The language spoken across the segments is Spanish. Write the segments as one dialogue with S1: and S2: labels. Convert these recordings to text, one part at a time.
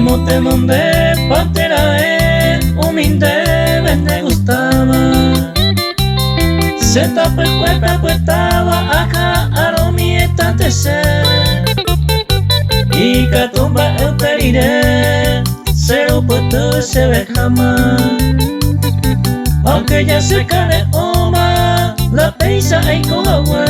S1: El monte donde pantera humilde me gustaba. Se tapa el cuerpo estaba acá aromieta te se. Y catumba el periré se lo puedo se ve jamás. Aunque ya se cane oma la peisa hay con agua.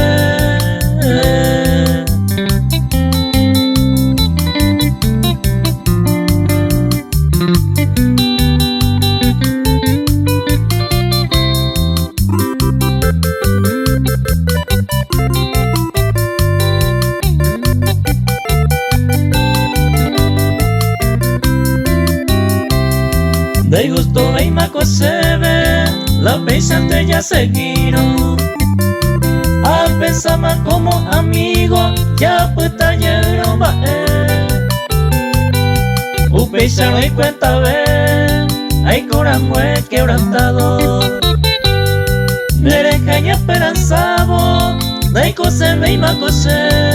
S1: De gusto hay maco se ve, la pensante ya seguiron. Al pensar más como amigo, ya pues tallaron va Upeixa no hay cuenta ve, hay corazón quebrantado. Derecha y esperanzado, de hay cosa ve y maco se.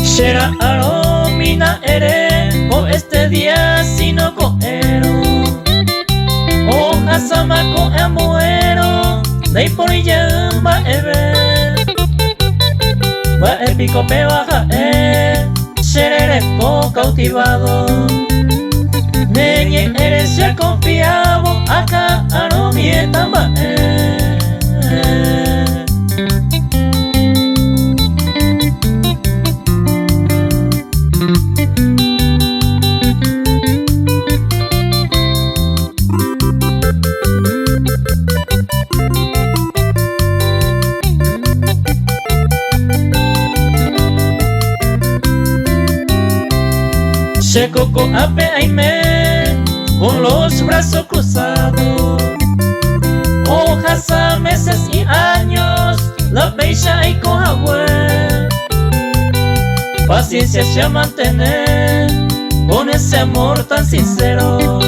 S1: Será aromina ere o este día si no coero o hasama ko amuero de por ella va el pico pe baja seré co cautivado neñe eres ser confiado acá aromieta va Se coco ape aime con los brazos cruzados. Hojas a meses y años, la pecha y con agua. Paciencia se mantener con ese amor tan sincero.